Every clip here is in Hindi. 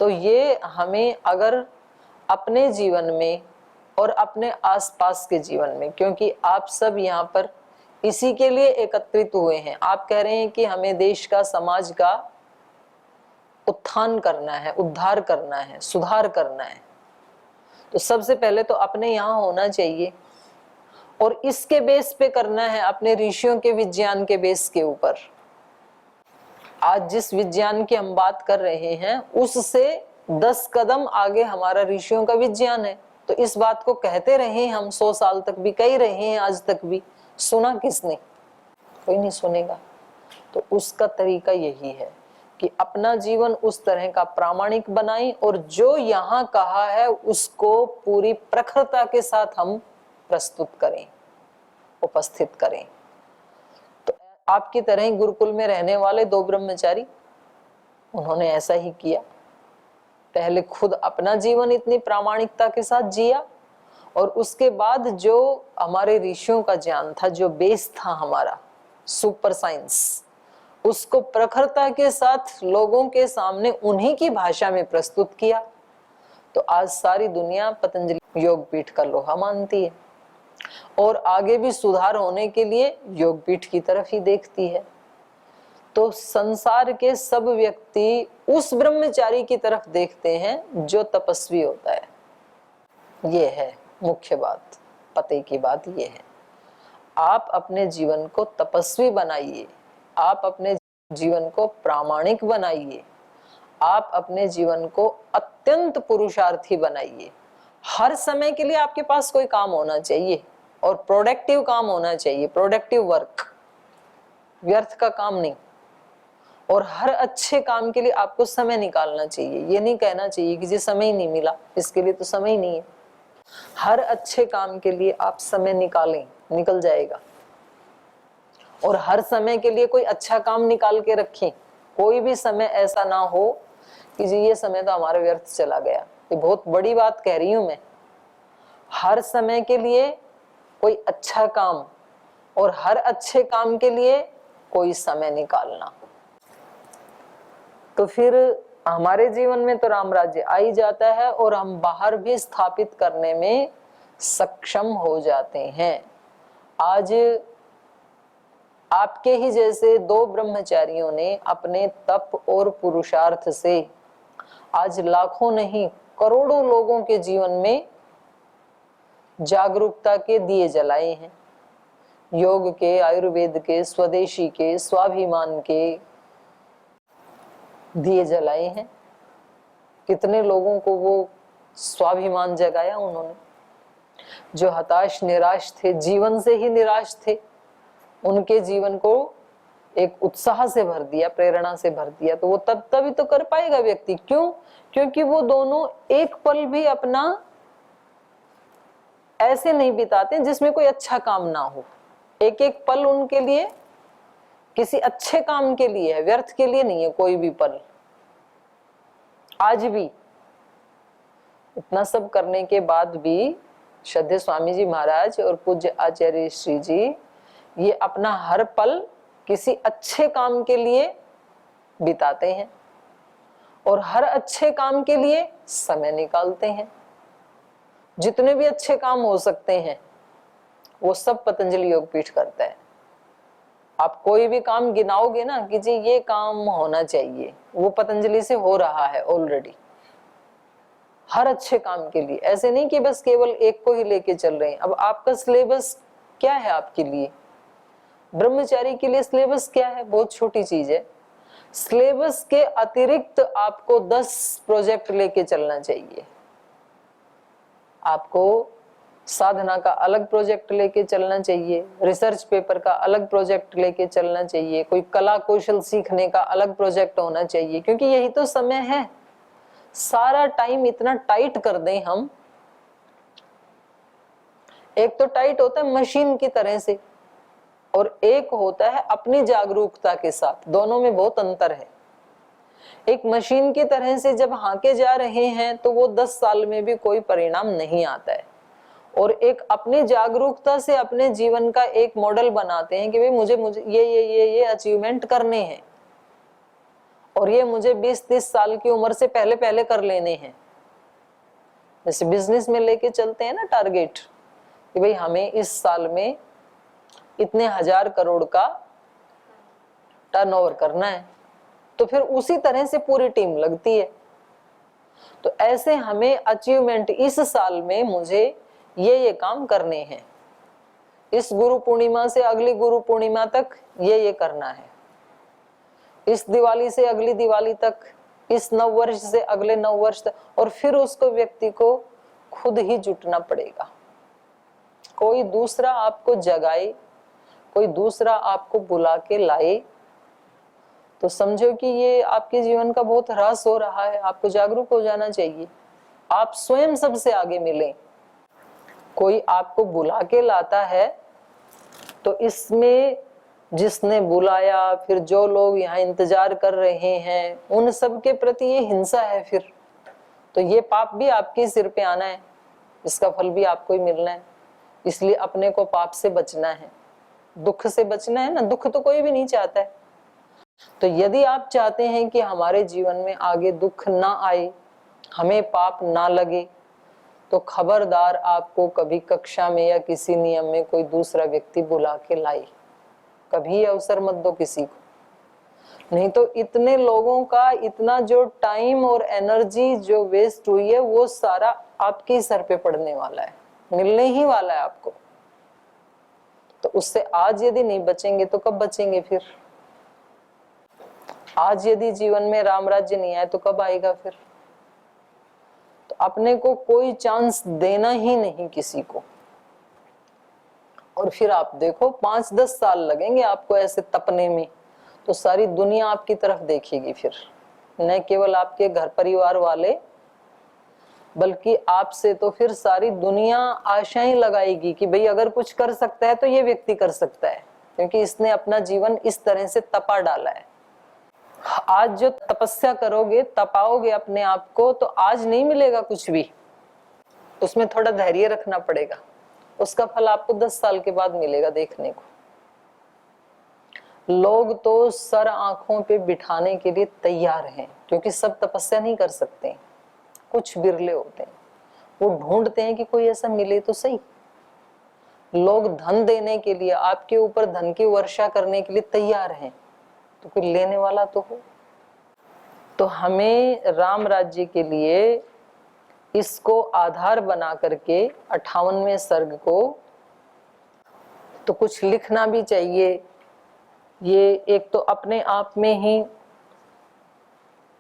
तो ये हमें अगर अपने जीवन में और अपने आसपास के जीवन में, क्योंकि आप सब यहाँ पर इसी के लिए एकत्रित हुए हैं। आप कह रहे हैं कि हमें देश का, समाज का उत्थान करना है, उद्धार करना है, सुधार करना है, तो सबसे पहले तो अपने यहाँ होना चाहिए और इसके बेस पे करना है, अपने ऋषियों के विज्ञान के बेस के ऊपर। आज जिस विज्ञान की हम बात कर रहे हैं उससे 10 कदम आगे हमारा ऋषियों का विज्ञान है। तो इस बात को कहते रहे हम 100 साल तक भी, कह रहे हैं आज तक भी, सुना किसने? कोई नहीं सुनेगा। तो उसका तरीका यही है कि अपना जीवन उस तरह का प्रामाणिक बनाएं और जो यहाँ कहा है उसको पूरी प्रखरता के साथ हम प्रस्तुत करें, उपस्थित करें। तो आपकी तरह ही गुरुकुल में रहने वाले 2 ब्रह्मचारी, उन्होंने ऐसा ही किया। पहले खुद अपना जीवन इतनी प्रामाणिकता के साथ जिया और उसके बाद जो हमारे ऋषियों का ज्ञान था, जो बेस था हमारा सुपर साइंस, उसको प्रखरता के साथ लोगों के सामने उन्हीं की भाषा में प्रस्तुत किया। तो आज सारी दुनिया पतंजलि योगपीठ का लोहा मानती है और आगे भी सुधार होने के लिए योगपीठ की तरफ ही देखती है। तो संसार के सब व्यक्ति उस ब्रह्मचारी की तरफ देखते हैं जो तपस्वी होता है। ये है मुख्य बात, पते की बात ये है। आप अपने जीवन को तपस्वी बनाइए, आप अपने जीवन को प्रामाणिक बनाइए, आप अपने जीवन को अत्यंत पुरुषार्थी बनाइए। हर समय के लिए आपके पास कोई काम होना चाहिए और प्रोडक्टिव काम होना चाहिए, प्रोडक्टिव वर्क, व्यर्थ का काम नहीं। और हर अच्छे काम के लिए आपको समय निकालना चाहिए। ये नहीं कहना चाहिए कि जी समय ही नहीं मिला, इसके लिए तो समय ही नहीं है। हर अच्छे काम के लिए आप समय निकालें, निकल जाएगा। और हर समय के लिए कोई अच्छा काम निकाल के रखें। कोई भी समय ऐसा ना हो कि जी ये समय तो हमारा व्यर्थ चला गया। ये बहुत बड़ी बात कह रही हूं मैं। हर समय के लिए कोई अच्छा काम और हर अच्छे काम के लिए कोई समय निकालना, तो फिर हमारे जीवन में तो राम राज्य आ ही जाता है और हम बाहर भी स्थापित करने में सक्षम हो जाते हैं। आज आपके ही जैसे 2 ब्रह्मचारियों ने अपने तप और पुरुषार्थ से आज लाखों नहीं करोड़ों लोगों के जीवन में जागरूकता के दिए जलाए हैं। योग के, आयुर्वेद के, स्वदेशी के, स्वाभिमान के दिए जलाए हैं। कितने लोगों को वो स्वाभिमान जगाया उन्होंने। जो हताश निराश थे, जीवन से ही निराश थे, उनके जीवन को एक उत्साह से भर दिया, प्रेरणा से भर दिया। तो वो तभी तो कर पाएगा व्यक्ति। क्यों? क्योंकि वो दोनों एक पल भी अपना ऐसे नहीं बिताते जिसमें कोई अच्छा काम ना हो। एक एक पल उनके लिए किसी अच्छे काम के लिए है, व्यर्थ के लिए नहीं है कोई भी पल। आज भी इतना सब करने के बाद भी श्रद्धेय स्वामी जी महाराज और पूज्य आचार्य श्री जी ये अपना हर पल किसी अच्छे काम के लिए बिताते हैं और हर अच्छे काम के लिए समय निकालते हैं। जितने भी अच्छे काम हो सकते हैं वो सब पतंजलि योगपीठ करता है। आप कोई भी काम गिनाओगे ना कि जी ये काम होना चाहिए, वो पतंजलि से हो रहा है ऑलरेडी। हर अच्छे काम के लिए, ऐसे नहीं कि बस केवल एक को ही लेके चल रहे हैं। अब आपका सिलेबस क्या है आपके लिए? ब्रह्मचारी के लिए सिलेबस क्या है? बहुत छोटी चीज है। सिलेबस के अतिरिक्त आपको 10 प्रोजेक्ट लेके चलना चाहिए। आपको साधना का अलग प्रोजेक्ट लेके चलना चाहिए, रिसर्च पेपर का अलग प्रोजेक्ट लेके चलना चाहिए, कोई कला कौशल सीखने का अलग प्रोजेक्ट होना चाहिए। क्योंकि यही तो समय है। सारा टाइम इतना टाइट कर दें हम, एक तो टाइट होता है मशीन की तरह से और एक होता है अपनी जागरूकता के साथ। दोनों में बहुत अंतर है। एक मशीन की तरह से जब हाँके जा रहे हैं तो वो 10 साल में भी कोई परिणाम नहीं आता है। और एक अपनी जागरूकता से अपने जीवन का एक मॉडल बनाते हैं कि भाई मुझे ये अचीवमेंट करने हैं और ये मुझे 20-30 साल की उम्र से पहले पहले कर लेने हैं। जैसे बिजनेस में लेके चलते हैं ना टारगेट, कि भाई हमें इस साल में इतने 1000 करोड़ का टर्नओवर करना है, तो फिर उसी तरह से पूरी टीम लगती है। तो ऐसे हमें अचीवमेंट, इस साल में मुझे ये काम करने हैं, इस गुरु पूर्णिमा से अगली गुरु पूर्णिमा तक ये करना है, इस दिवाली से अगली दिवाली तक, इस नव वर्ष से अगले नव वर्ष तक। और फिर उसको, व्यक्ति को खुद ही जुटना पड़ेगा। कोई दूसरा आपको जगाए, कोई दूसरा आपको बुला के लाए तो समझो कि ये आपके जीवन का बहुत ह्रास हो रहा है। आपको जागरूक हो जाना चाहिए। आप स्वयं सबसे आगे मिलें। कोई आपको बुला के लाता है तो इसमें जिसने बुलाया, फिर जो लोग यहाँ इंतजार कर रहे हैं, उन सब के प्रति ये हिंसा है। फिर तो ये पाप भी आपके सिर पे आना है, इसका फल भी आपको ही मिलना है। इसलिए अपने को पाप से बचना है, दुख से बचना है ना। दुख तो कोई भी नहीं चाहता है। तो यदि आप चाहते हैं कि हमारे जीवन में आगे दुख ना आए, हमें पाप ना लगे, तो खबरदार आपको कभी कक्षा में या किसी नियम में कोई दूसरा व्यक्ति बुला के लाए। कभी अवसर मत दो किसी को। नहीं तो इतने लोगों का इतना जो टाइम और एनर्जी जो वेस्ट हुई है, वो सारा आपके ही सर पे पड़ने वाला है, मिलने ही वाला है आपको। तो उससे आज यदि नहीं बचेंगे तो कब बचेंगे फिर? आज यदि जीवन में राम राज्य नहीं आए तो कब आएगा फिर? तो अपने को कोई चांस देना ही नहीं किसी को। और फिर आप देखो 5-10 साल लगेंगे आपको ऐसे तपने में, तो सारी दुनिया आपकी तरफ देखेगी। फिर न केवल आपके घर परिवार वाले, बल्कि आपसे तो फिर सारी दुनिया आशाएं लगाएगी कि भाई अगर कुछ कर सकता है तो ये व्यक्ति कर सकता है, क्योंकि इसने अपना जीवन इस तरह से तपा डाला है। आज जो तपस्या करोगे, तपाओगे अपने आप को, तो आज नहीं मिलेगा कुछ भी। उसमें थोड़ा धैर्य रखना पड़ेगा। उसका फल आपको 10 साल के बाद मिलेगा देखने को। लोग तो सर आंखों पे बिठाने के लिए तैयार हैं, क्योंकि सब तपस्या नहीं कर सकते, कुछ बिरले होते हैं। वो ढूंढते हैं कि कोई ऐसा मिले तो सही। लोग धन देने के लिए, आपके ऊपर धन की वर्षा करने के लिए तैयार हैं, तो कोई लेने वाला तो हो। तो हमें राम राज्य के लिए इसको आधार बना करके 58वें सर्ग को तो कुछ लिखना भी चाहिए। ये एक तो अपने आप में ही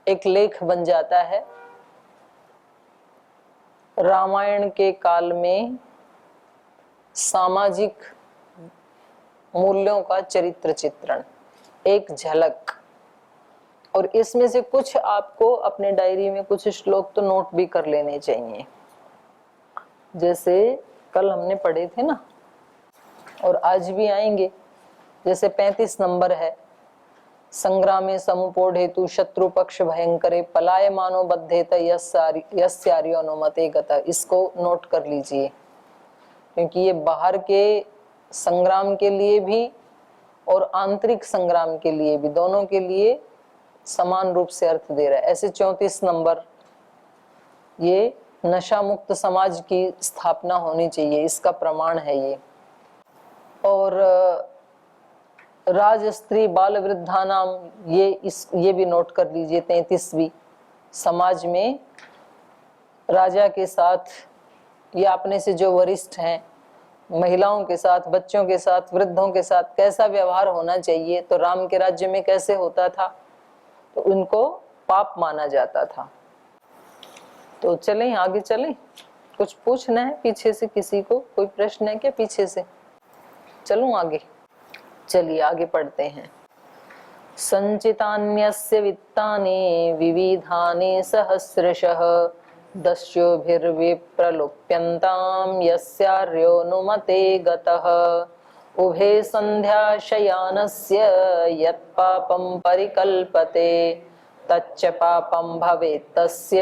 एक लेख बन जाता है। रामायण के काल में सामाजिक मूल्यों का चरित्र चित्रण, एक झलक। और इसमें से कुछ आपको अपने डायरी में कुछ श्लोक तो नोट भी कर लेने चाहिए। जैसे कल हमने पढ़े थे ना, और आज भी आएंगे। जैसे 35 नंबर है, संग्रामे समुपोढ़ हेतु शत्रु पक्ष भयंकरे पलाय मानो बद्धेत यस्यार्यो अनुमते गता। इसको नोट कर लीजिए, क्योंकि ये बाहर के संग्राम के लिए भी और आंतरिक संग्राम के लिए भी, दोनों के लिए समान रूप से अर्थ दे रहा है। ऐसे 34 नंबर, ये नशा मुक्त समाज की स्थापना होनी चाहिए, इसका प्रमाण है ये। और राज स्त्री बाल वृद्धा नाम, ये भी नोट कर लीजिए। 33वीं, समाज में राजा के साथ या अपने से जो वरिष्ठ हैं, महिलाओं के साथ, बच्चों के साथ, वृद्धों के साथ कैसा व्यवहार होना चाहिए। तो राम के राज्य में कैसे होता था, तो उनको पाप माना जाता था। तो चलें आगे चलें। कुछ पूछना है पीछे से किसी को? कोई प्रश्न है क्या पीछे से? चलूं आगे? चलिए आगे पढ़ते हैं। संचितान्यस्य वित्तानि विविधानि सहस्रशः दस्युभिर्विप्रलुप्यन्तां यस्यार्योऽनुमते गतः उभे सन्ध्याशयानस्य यत्पापं परिकल्पते तच्च पापं भवेत् तस्य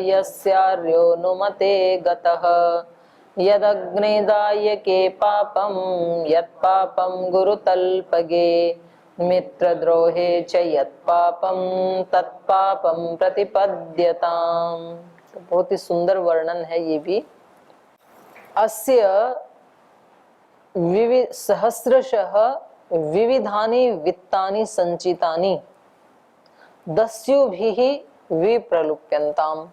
यस्यार्योऽनुमते गतः यदग्नेदायके पापं यत्पापं गुरुतल्पगे मित्रद्रोहे च यत्पापं तत्पापं प्रतिपद्यताम्। तो बहुत ही सुंदर वर्णन है ये भी। अस्य सहस्रशः विविधानि वित्तानि संचितानि दस्युभिः विप्रलुप्यन्ताम्।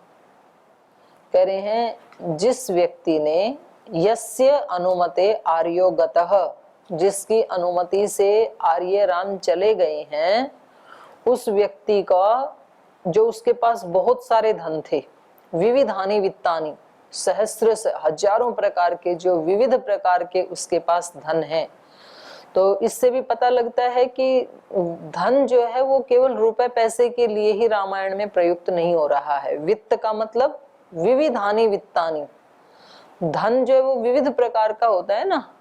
कह रहे हैं जिस व्यक्ति ने यस्य अनुमते आर्यो गतः, जिसकी अनुमति से आर्य राम चले गए हैं, उस व्यक्ति का जो उसके पास बहुत सारे धन थे, विविधानि वित्तानि, सहस्र से हजारों प्रकार के जो विविध प्रकार के उसके पास धन है। तो इससे भी पता लगता है कि धन जो है वो केवल रुपए पैसे के लिए ही रामायण में प्रयुक्त नहीं हो रहा है। वित्त का मतलब विविधानि वित्तानि, धन जो है वो विविध प्रकार का होता है ना।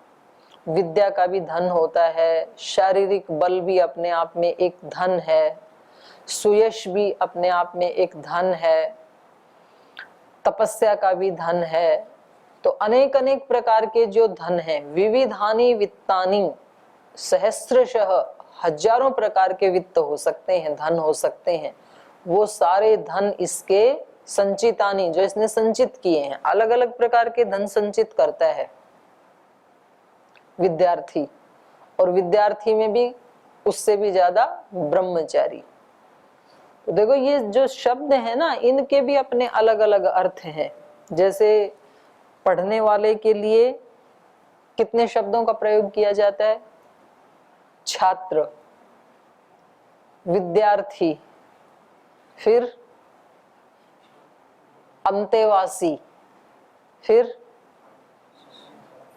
विद्या का भी धन होता है, शारीरिक बल भी अपने आप में एक धन है, सुयश भी अपने आप में एक धन है, तपस्या का भी धन है। तो अनेक अनेक प्रकार के जो धन है, विविधानि वित्तानि, सहस्रशः हजारों प्रकार के वित्त हो सकते हैं, धन हो सकते हैं। वो सारे धन इसके संचितानि, जो इसने संचित किए हैं, अलग अलग प्रकार के धन संचित करता है विद्यार्थी, और विद्यार्थी में भी उससे भी ज्यादा ब्रह्मचारी। तो देखो ये जो शब्द है ना, इनके भी अपने अलग अलग अर्थ हैं। जैसे पढ़ने वाले के लिए कितने शब्दों का प्रयोग किया जाता है? छात्र, विद्यार्थी, फिर अंतेवासी, फिर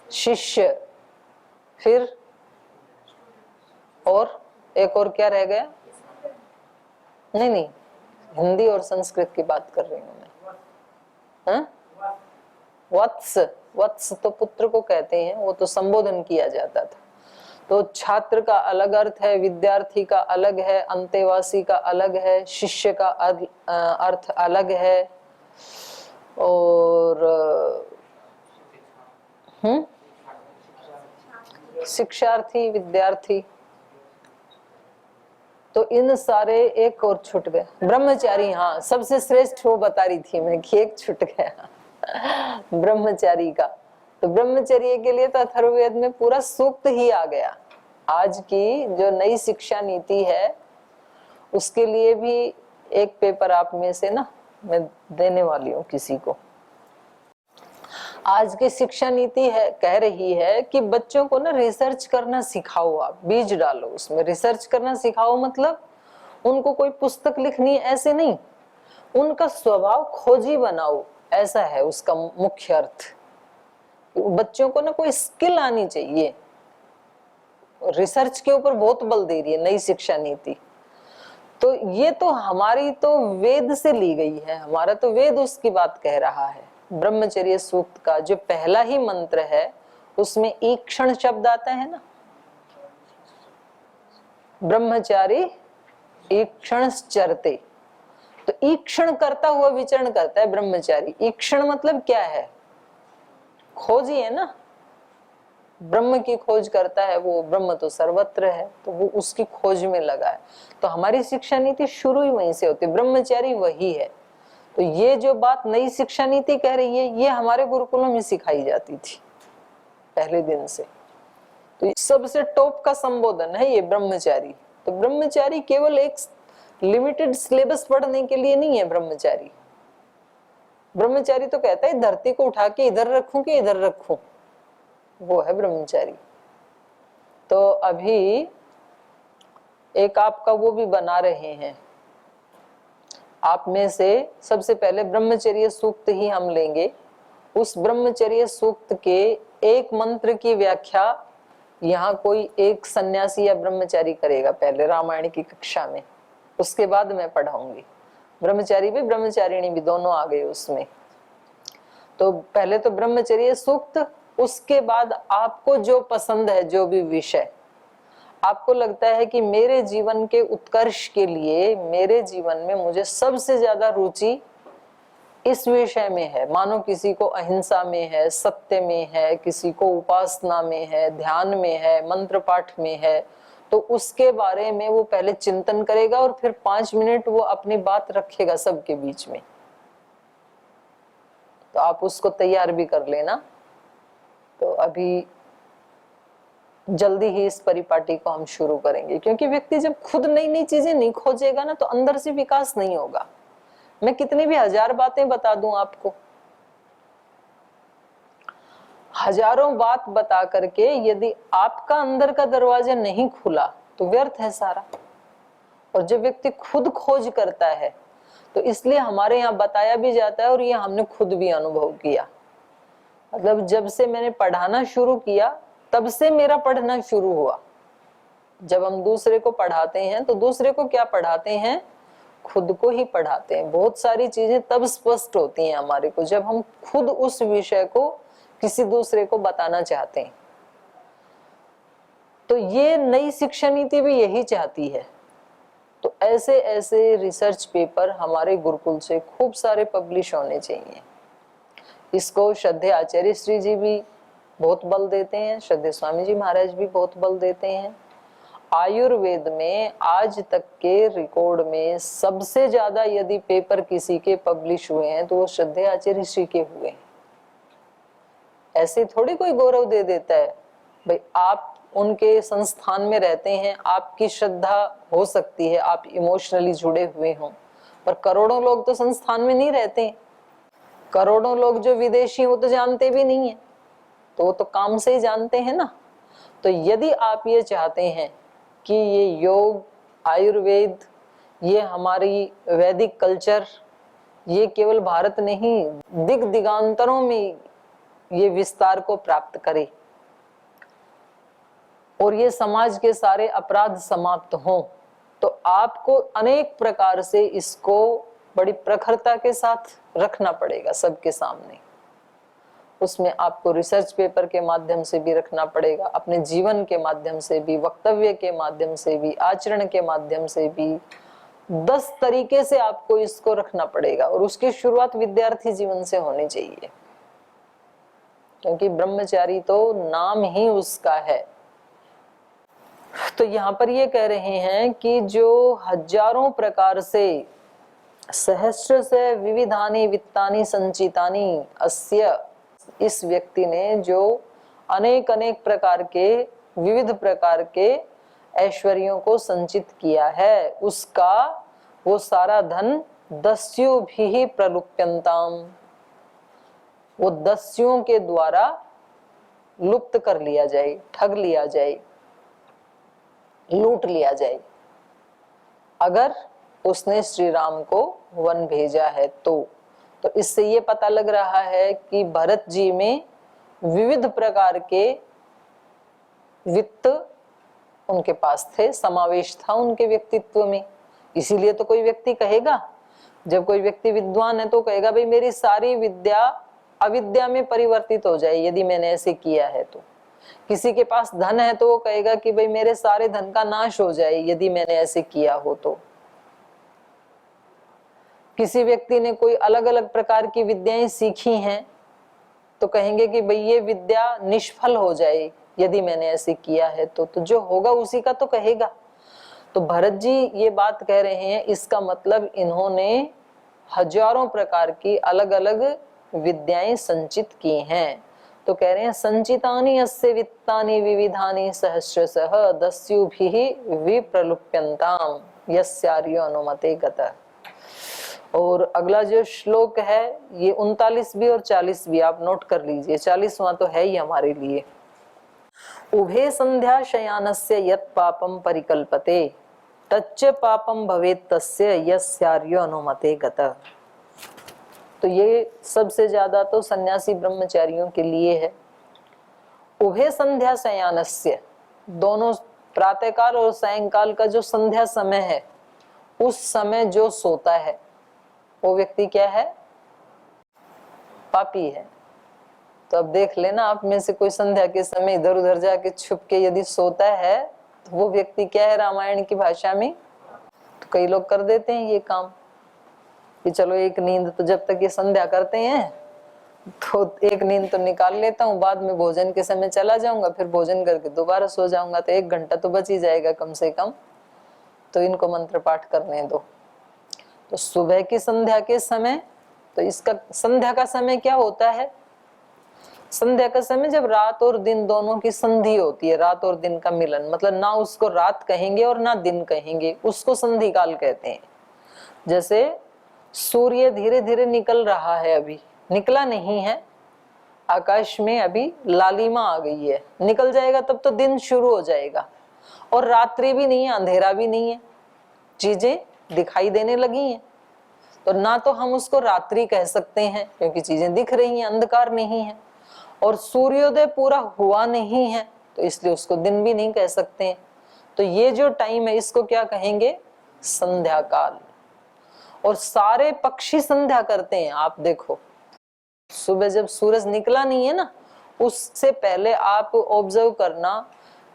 शिष्य, फिर और एक और क्या रह गया? नहीं, हिंदी और संस्कृत की बात कर रही हूं मैं। हाँ? वत्स, वत्स तो पुत्र को कहते हैं, वो तो संबोधन किया जाता था। तो छात्र का अलग अर्थ है, विद्यार्थी का अलग है, अंतेवासी का अलग है, शिष्य का अर्थ अलग है, और शिक्षार्थी, विद्यार्थी। तो इन सारे एक और छूट गए, ब्रह्मचारी। हाँ, सबसे श्रेष्ठ वो बता रही थी मैं कि एक छूट गया ब्रह्मचारी का। तो ब्रह्मचर्य के लिए तो अथर्ववेद में पूरा सूक्त ही आ गया। आज की जो नई शिक्षा नीति है उसके लिए भी एक पेपर आप में से ना मैं देने वाली हूँ किसी को। आज की शिक्षा नीति है, कह रही है कि बच्चों को ना रिसर्च करना सिखाओ, आप बीज डालो उसमें, रिसर्च करना सिखाओ। मतलब उनको कोई पुस्तक लिखनी ऐसे नहीं, उनका स्वभाव खोजी बनाओ, ऐसा है उसका मुख्य अर्थ। बच्चों को ना कोई स्किल आनी चाहिए। रिसर्च के ऊपर बहुत बल दे रही है नई शिक्षा नीति। तो ये तो हमारी तो वेद से ली गई है, हमारा तो वेद उसकी बात कह रहा है। ब्रह्मचर्य सूक्त का जो पहला ही मंत्र है उसमें ईक्षण शब्द आता है ना, ब्रह्मचारी ईक्षण चरते। तो ईक्षण करता हुआ विचरण करता है ब्रह्मचारी। ईक्षण मतलब क्या है? खोजी है ना, ब्रह्म की खोज करता है वो। ब्रह्म तो सर्वत्र है, तो वो उसकी खोज में लगा है। तो हमारी शिक्षा नीति शुरू ही वहीं से होती है, ब्रह्मचारी वही है। तो ये जो बात नई शिक्षा नीति कह रही है ये हमारे गुरुकुलों में सिखाई जाती थी पहले दिन से। तो सबसे टॉप का संबोधन है ये ब्रह्मचारी। तो ब्रह्मचारी केवल एक लिमिटेड सिलेबस पढ़ने के लिए नहीं है। ब्रह्मचारी ब्रह्मचारी तो कहता है धरती को उठा के इधर रखूं कि इधर रखूं, वो है ब्रह्मचारी। तो अभी एक आपका वो भी बना रहे हैं, आप में से सबसे पहले ब्रह्मचर्य सूक्त ही हम लेंगे। उस ब्रह्मचर्य सूक्त के एक मंत्र की व्याख्या यहाँ कोई एक सन्यासी या ब्रह्मचारी करेगा पहले रामायण की कक्षा में, उसके बाद मैं पढ़ाऊंगी। ब्रह्मचारी भी ब्रह्मचारिणी भी दोनों आ गए उसमें। तो पहले तो ब्रह्मचर्य सूक्त, उसके बाद आपको जो पसंद है, जो भी विषय आपको लगता है कि मेरे जीवन के उत्कर्ष के लिए, मेरे जीवन में मुझे सबसे ज्यादा रुचि इस विषय में है। मानो किसी को अहिंसा में है, सत्य में है, किसी को उपासना में है, ध्यान में है, मंत्र पाठ में है, तो उसके बारे में वो पहले चिंतन करेगा और फिर 5 मिनट वो अपनी बात रखेगा सबके बीच में। तो आप उसको तैयार भी कर लेना। तो अभी जल्दी ही इस परिपाटी को हम शुरू करेंगे, क्योंकि व्यक्ति जब खुद नई नई चीजें नहीं खोजेगा ना तो अंदर से विकास नहीं होगा। मैं कितनी भी 1000 बातें बता दूं आपको, हजारों बात बता करके यदि आपका अंदर का दरवाजा नहीं खुला तो व्यर्थ है सारा। और जब व्यक्ति खुद खोज करता है तो इसलिए हमारे यहाँ बताया भी जाता है, और ये हमने खुद भी अनुभव किया। मतलब जब से मैंने पढ़ाना शुरू किया तब से मेरा पढ़ना शुरू हुआ। जब हम दूसरे को पढ़ाते हैं तो दूसरे को क्या पढ़ाते हैं, खुद को ही पढ़ाते हैं। बहुत सारी चीजें तब स्पष्ट होती हैं हमारे को जब हम खुद उस विषय को किसी दूसरे को बताना चाहते हैं। तो ये नई शिक्षा नीति भी यही चाहती है। तो ऐसे ऐसे रिसर्च पेपर हमारे गुरुकुल से खूब सारे पब्लिश होने चाहिए। इसको श्रद्धेय आचार्य श्री जी भी बहुत बल देते हैं, श्रद्धेय स्वामी जी महाराज भी बहुत बल देते हैं। आयुर्वेद में आज तक के रिकॉर्ड में सबसे ज्यादा यदि पेपर किसी के पब्लिश हुए हैं तो वो श्रद्धेय आचार्य श्री के हुए हैं। ऐसे थोड़ी कोई गौरव दे देता है भाई, आप उनके संस्थान में रहते हैं, आपकी श्रद्धा हो सकती है, आप इमोशनली जुड़े हुए हों, पर करोड़ों लोग तो संस्थान में नहीं रहते हैं। करोड़ों लोग जो विदेशी वो तो जानते भी नहीं है, तो वो तो काम से ही जानते हैं ना। तो यदि आप ये चाहते हैं कि ये योग, आयुर्वेद, ये हमारी वैदिक कल्चर, ये केवल भारत नहीं दिग दिगांतरों में ये विस्तार को प्राप्त करे और ये समाज के सारे अपराध समाप्त हों, तो आपको अनेक प्रकार से इसको बड़ी प्रखरता के साथ रखना पड़ेगा सबके सामने। उसमें आपको रिसर्च पेपर के माध्यम से भी रखना पड़ेगा, अपने जीवन के माध्यम से भी, वक्तव्य के माध्यम से भी, आचरण के माध्यम से भी। 10 तरीके से आपको इसको रखना पड़ेगा और उसकी शुरुआत विद्यार्थी जीवन से होनी चाहिए, क्योंकि ब्रह्मचारी तो नाम ही उसका है। तो यहाँ पर ये कह रहे हैं कि जो हजारों प्रकार से सहस्र से विविधानि वित्तानि संचितानि अस्य, इस व्यक्ति ने जो अनेक अनेक प्रकार के, विविध प्रकार के ऐश्वर्यों को संचित किया है, उसका वो सारा धन दस्युभिः प्रलुप्यन्ताम, वो दस्युओं के द्वारा लुप्त कर लिया जाए, ठग लिया जाए, लूट लिया जाए, अगर उसने श्री राम को वन भेजा है तो इससे ये पता लग रहा है कि भरत जी में विविध प्रकार के वित्त उनके पास थे, समावेश था उनके व्यक्तित्व में। इसीलिए तो कोई व्यक्ति कहेगा, जब कोई व्यक्ति विद्वान है तो कहेगा भाई मेरी सारी विद्या अविद्या में परिवर्तित हो जाए यदि मैंने ऐसे किया है तो। किसी के पास धन है तो वो कहेगा कि भाई मेरे सारे धन का नाश हो जाए यदि मैंने ऐसे किया हो तो। किसी व्यक्ति ने कोई अलग अलग प्रकार की विद्याएं सीखी हैं तो कहेंगे कि भाई ये विद्या निष्फल हो जाए यदि मैंने ऐसे किया है तो जो होगा उसी का तो कहेगा। तो भरत जी ये बात कह रहे हैं, इसका मतलब इन्होंने हजारों प्रकार की अलग अलग विद्याएं संचित की हैं। तो कह रहे हैं संचितानि अस्य वित्तानि विविधानि सहस्रशः दस्युभिः विप्रलुप्यन्ताम यस्यार्यो अनुमते गतः। और अगला जो श्लोक है ये 39 और 40 आप नोट कर लीजिए। 40वां तो है ही हमारे लिए। उभे संध्या शयानस्य यत् पापम परिकल्पते तच्च पापम भवेत् तस्य यस्यार्यो अनुमते गतः। तो ये सबसे ज्यादा तो सन्यासी ब्रह्मचारियों के लिए है। उभे संध्या शयानस्य, दोनों प्रातःकाल और सायंकाल का जो संध्या समय है उस समय जो सोता है वो व्यक्ति क्या है, पापी है। तो अब देख लेना आप में से कोई संध्या के समय इधर उधर जाके छुप के यदि सोता है तो वो व्यक्ति क्या है रामायण की भाषा में। तो कई लोग कर देते हैं ये काम कि चलो एक नींद, तो जब तक ये संध्या करते हैं तो एक नींद तो निकाल लेता हूँ, बाद में भोजन के समय चला जाऊंगा, फिर भोजन करके दोबारा सो जाऊंगा, तो 1 घंटा तो बच ही जाएगा कम से कम। तो इनको मंत्र पाठ करने दो। तो सुबह की संध्या के समय, तो इसका संध्या का समय क्या होता है? संध्या का समय जब रात और दिन दोनों की संधि होती है, रात और दिन का मिलन, मतलब ना उसको रात कहेंगे और ना दिन कहेंगे, उसको संधि काल कहते हैं। जैसे सूर्य धीरे धीरे निकल रहा है, अभी निकला नहीं है, आकाश में अभी लालिमा आ गई है, निकल जाएगा तब तो दिन शुरू हो जाएगा, और रात्रि भी नहीं है, अंधेरा भी नहीं है, चीजें दिखाई देने लगी हैं। तो ना तो हम उसको रात्रि कह सकते हैं क्योंकि चीजें दिख रही हैं, अंधकार नहीं है, और सूर्योदय पूरा हुआ नहीं है तो इसलिए उसको दिन भी नहीं कह सकते हैं। तो ये जो टाइम है इसको क्या कहेंगे? संध्या काल। और सारे पक्षी संध्या करते हैं। आप देखो, सुबह जब सूरज निकला नहीं है ना, उससे पहले आप ऑब्जर्व करना,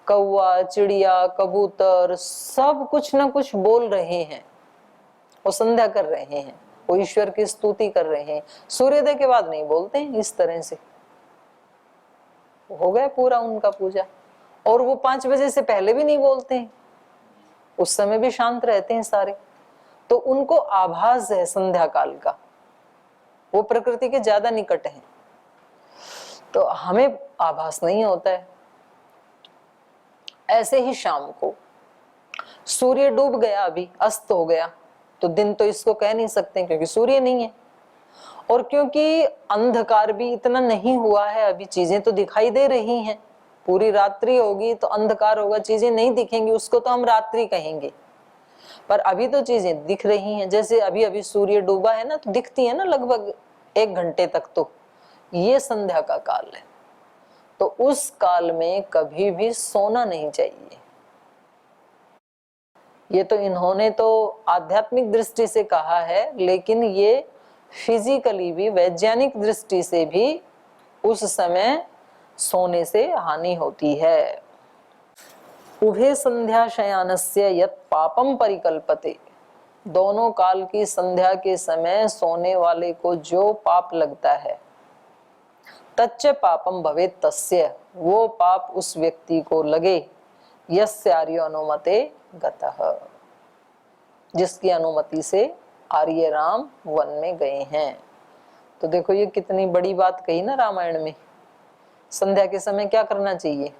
कौवा, चिड़िया, कबूतर सब कुछ ना कुछ बोल रहे हैं, वो संध्या कर रहे हैं, वो ईश्वर की स्तुति कर रहे हैं। सूर्योदय के बाद नहीं बोलते हैं इस तरह से, हो गया पूरा उनका पूजा। और वो 5 बजे से पहले भी नहीं बोलते हैं, उस समय भी शांत रहते हैं सारे। तो उनको आभास है संध्या काल का, वो प्रकृति के ज्यादा निकट हैं, तो हमें आभास नहीं होता है। ऐसे ही शाम को सूर्य डूब गया, अभी अस्त हो गया, तो दिन तो इसको कह नहीं सकते क्योंकि सूर्य नहीं है, और क्योंकि अंधकार भी इतना नहीं हुआ है, अभी चीजें तो दिखाई दे रही हैं। पूरी रात्रि होगी तो अंधकार होगा, चीजें नहीं दिखेंगी, उसको तो हम रात्रि कहेंगे। पर अभी तो चीजें दिख रही हैं, जैसे अभी अभी सूर्य डूबा है ना, तो दिखती है ना लगभग 1 घंटे तक, तो ये संध्या का काल है। तो उस काल में कभी भी सोना नहीं चाहिए। ये तो इन्होंने तो आध्यात्मिक दृष्टि से कहा है, लेकिन ये फिजिकली भी, वैज्ञानिक दृष्टि से भी उस समय सोने से हानि होती है। उभे संध्या शयानस्य यत् पापम परिकल्पते, दोनों काल की संध्या के समय सोने वाले को जो पाप लगता है, तच्च पापम भवेत् तस्य, वो पाप उस व्यक्ति को लगे, यस्य आर्यो अनुमते गतः, जिसकी अनुमति से आर्य राम वन में गए हैं। तो देखो ये कितनी बड़ी बात कही ना रामायण में। संध्या के समय क्या करना चाहिए?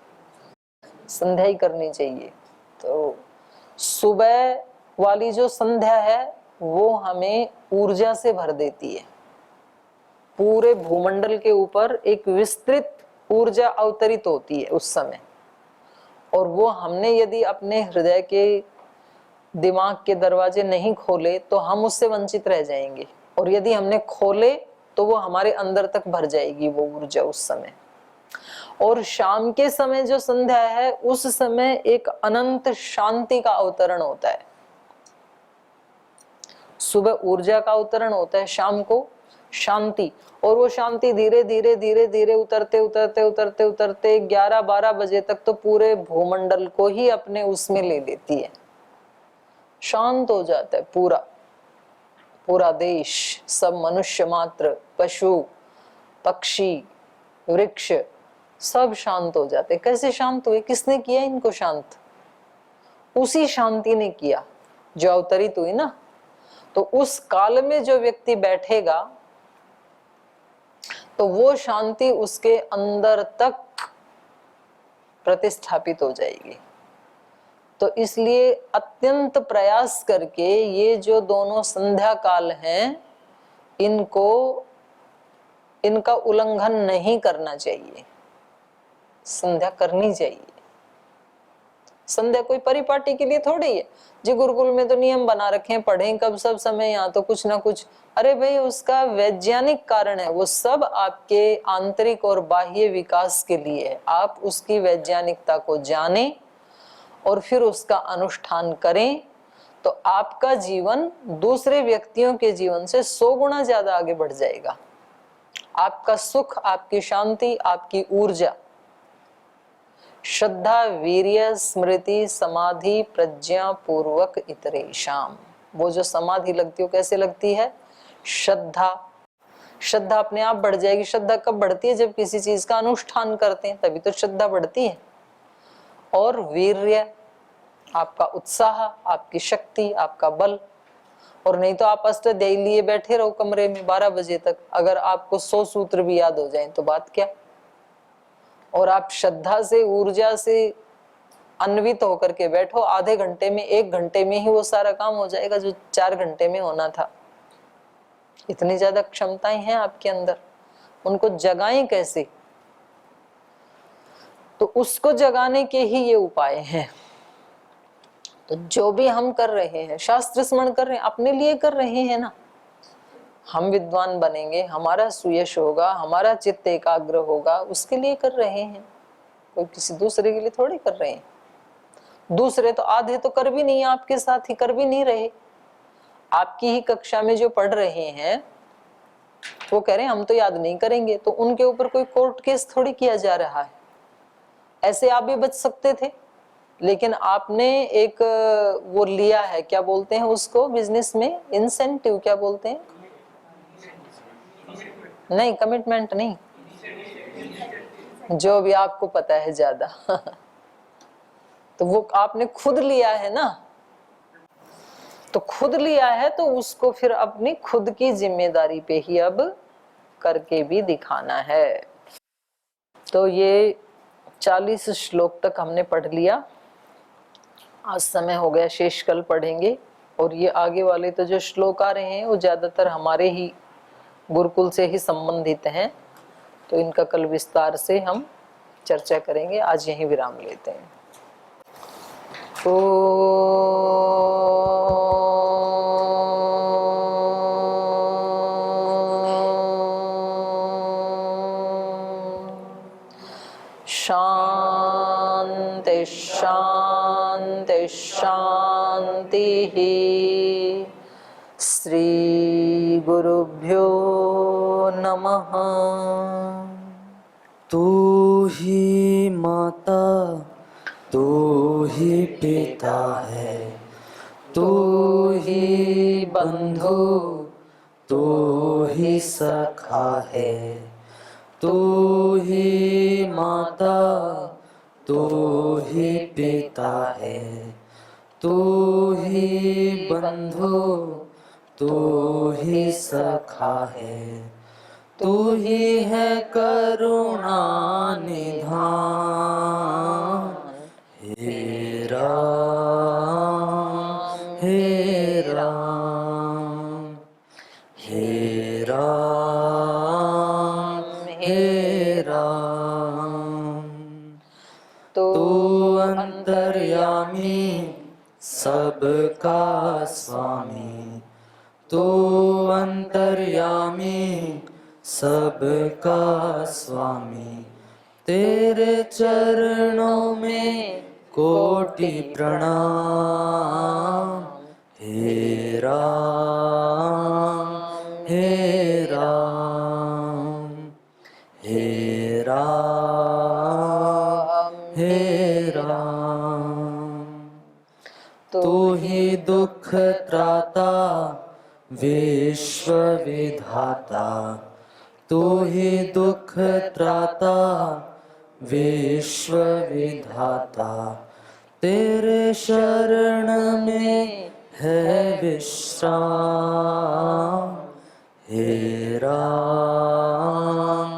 संध्या ही करनी चाहिए। तो सुबह वाली जो संध्या है वो हमें ऊर्जा से भर देती है, पूरे भूमंडल के ऊपर एक विस्तृत ऊर्जा अवतरित होती है उस समय। और वो हमने यदि अपने हृदय के, दिमाग के दरवाजे नहीं खोले तो हम उससे वंचित रह जाएंगे, और यदि हमने खोले तो वो हमारे अंदर तक भर जाएगी वो ऊर्जा उस समय। और शाम के समय जो संध्या है उस समय एक अनंत शांति का अवतरण होता है। सुबह ऊर्जा का अवतरण होता है, शाम को शांति, और वो शांति धीरे धीरे धीरे धीरे उतरते उतरते उतरते उतरते 11-12 बजे तक तो पूरे भूमंडल को ही अपने उसमें ले लेती है, शांत हो जाता है पूरा पूरा देश, सब मनुष्य मात्र, पशु पक्षी वृक्ष सब शांत हो जाते। कैसे शांत हुए? किसने किया इनको शांत? उसी शांति ने किया जो अवतरित हुई ना। तो उस काल में जो व्यक्ति बैठेगा तो वो शांति उसके अंदर तक प्रतिष्ठापित हो जाएगी। तो इसलिए अत्यंत प्रयास करके ये जो दोनों संध्या काल हैं इनका उल्लंघन नहीं करना चाहिए, संध्या करनी चाहिए। संध्या कोई परिपाटी के लिए थोड़ी है जी, गुरुकुल में तो नियम बना रखे हैं, पढ़ें कब सब समय, यहाँ तो कुछ ना कुछ। अरे भाई उसका वैज्ञानिक कारण है, वो सब आपके आंतरिक और बाह्य विकास के लिए है। आप उसकी वैज्ञानिकता को जानें और फिर उसका अनुष्ठान करें तो आपका जीवन दूसरे व्यक्तियों के जीवन से 100 गुना ज्यादा आगे बढ़ जाएगा। आपका सुख, आपकी शांति, आपकी ऊर्जा, श्रद्धा वीर्य स्मृति समाधि प्रज्ञा पूर्वक इतरेषाम, वो जो समाधि लगती है कैसे लगती है? श्रद्धा, श्रद्धा अपने आप बढ़ जाएगी। श्रद्धा कब बढ़ती है? जब किसी चीज का अनुष्ठान करते हैं, तभी तो श्रद्धा बढ़ती है। और वीर्य, आपका उत्साह, आपकी शक्ति, आपका बल। और नहीं तो आप अष्टाध्यायी लिए बैठे रहो कमरे में 12 बजे तक, अगर आपको 100 सूत्र भी याद हो जाएं तो बात क्या। और आप श्रद्धा से, ऊर्जा से अन्वित होकर के बैठो, आधे घंटे में, 1 घंटे में ही वो सारा काम हो जाएगा जो 4 घंटे में होना था। इतनी ज्यादा क्षमताएं हैं आपके अंदर, उनको जगाएं कैसे? तो उसको जगाने के ही ये उपाय हैं। तो जो भी हम कर रहे हैं, शास्त्र स्मरण कर रहे हैं, अपने लिए कर रहे हैं ना। हम विद्वान बनेंगे, हमारा सुयश होगा, हमारा चित्त एकाग्र होगा, उसके लिए कर रहे हैं। कोई किसी दूसरे के लिए थोड़ी कर रहे हैं। दूसरे तो आधे तो कर भी नहीं है, आपके साथ ही कर भी नहीं रहे। आपकी ही कक्षा में जो पढ़ रहे हैं वो कह रहे हैं हम तो याद नहीं करेंगे, तो उनके ऊपर कोई कोर्ट केस थोड़ी किया जा रहा है। ऐसे आप भी बच सकते थे, लेकिन आपने एक वो लिया है, क्या बोलते हैं उसको बिजनेस में, इंसेंटिव क्या बोलते हैं? नहीं, कमिटमेंट नहीं, जो भी आपको पता है ज्यादा तो वो आपने खुद लिया है ना। तो खुद लिया है तो उसको फिर अपनी खुद की जिम्मेदारी पे ही अब करके भी दिखाना है। तो ये 40 श्लोक तक हमने पढ़ लिया। आज समय हो गया, शेष कल पढ़ेंगे। और ये आगे वाले तो जो श्लोक आ रहे हैं वो ज्यादातर हमारे ही गुरुकुल से ही संबंधित हैं, तो इनका कल विस्तार से हम चर्चा करेंगे। आज यहीं विराम लेते हैं। शांति शांति शांति। श्री गुरुभ्यो नमः। तू ही माता, तू ही पिता है, तू ही बंधु, तू ही सखा है। तू ही माता, तू ही पिता है, तू ही बंधु, तू ही सखा है। तू ही है करुणा निधान। हे राम, हे राम, हे राम, हे राम। तू अंतर्यामी, सबका स्वामी। तू अंतर्यामी, सबका स्वामी। तेरे चरणों में कोटि प्रणाम। हे राम, हे राम, हे राम, हे राम। तू ही दुख त्राता, विश्व विधाता। तू ही दुख त्राता, विश्व विधाता। तेरे शरण में है विश्राम। हे राम,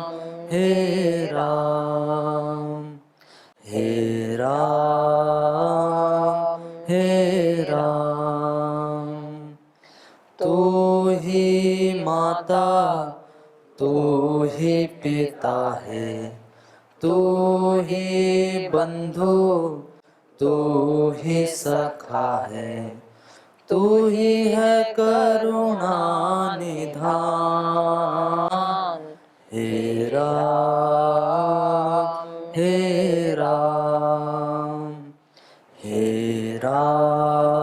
हे राम, हे राम, हे राम। तू ही माता, तू ही पिता है, तू ही बंधु, तू ही सखा है। तू ही है करुणा निधान। हे राम, हे राम, हे राम,